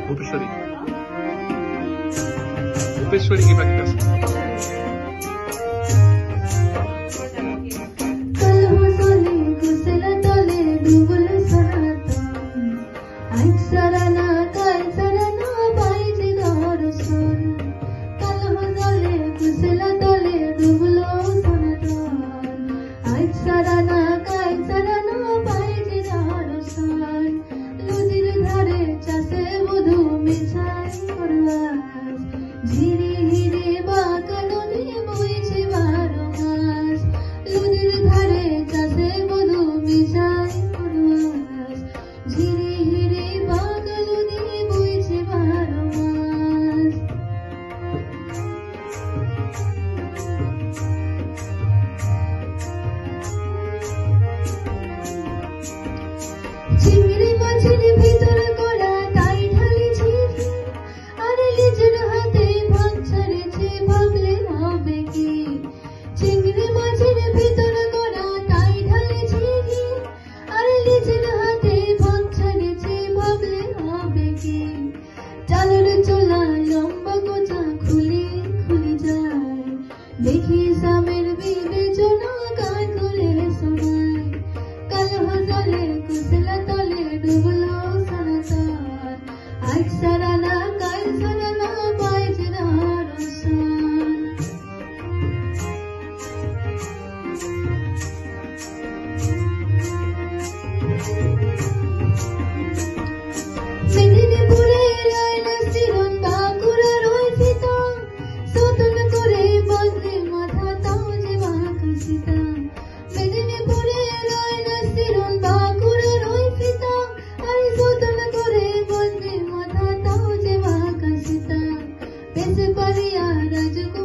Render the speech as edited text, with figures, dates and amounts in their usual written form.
ভূপেশ্বরী ভূপেশ্বরী কি পাখিটা আছে? চিংড়ি মাছের ভিতর করা তাই ঢালিছি আর নিজের হাতে ভাগ ছাড়েছে ভাবলে হবে কি চিংড়ি মাছের ভিতর করা তাই ঢালিছি আর নিজের হাতে ভাগ ছাড়েছে ভাবলে হবে কি চালের চোলা লম্বা গোছা খুলে খুলে যায় দেখি সামের বিবেচনা কান খুলে শোনায় কালো জলে কুশলা তলে ডুবলো সারাতার আজ সারানা কাল সারানা পাইছে দর্শন মেদিনীপুরে লাইনা শিরন বাঁকুড়া রয়েছে তো সতন করে বদলে মাথা তাও যে বাঁকাশিতা মেদিনীপুরে লাইনা শিরন বাঁকুড়া রয়েছে তো আর সতন করে বদলে মাথা তাও যে বাঁকাশিতা পেছে পারিয়া রাজকো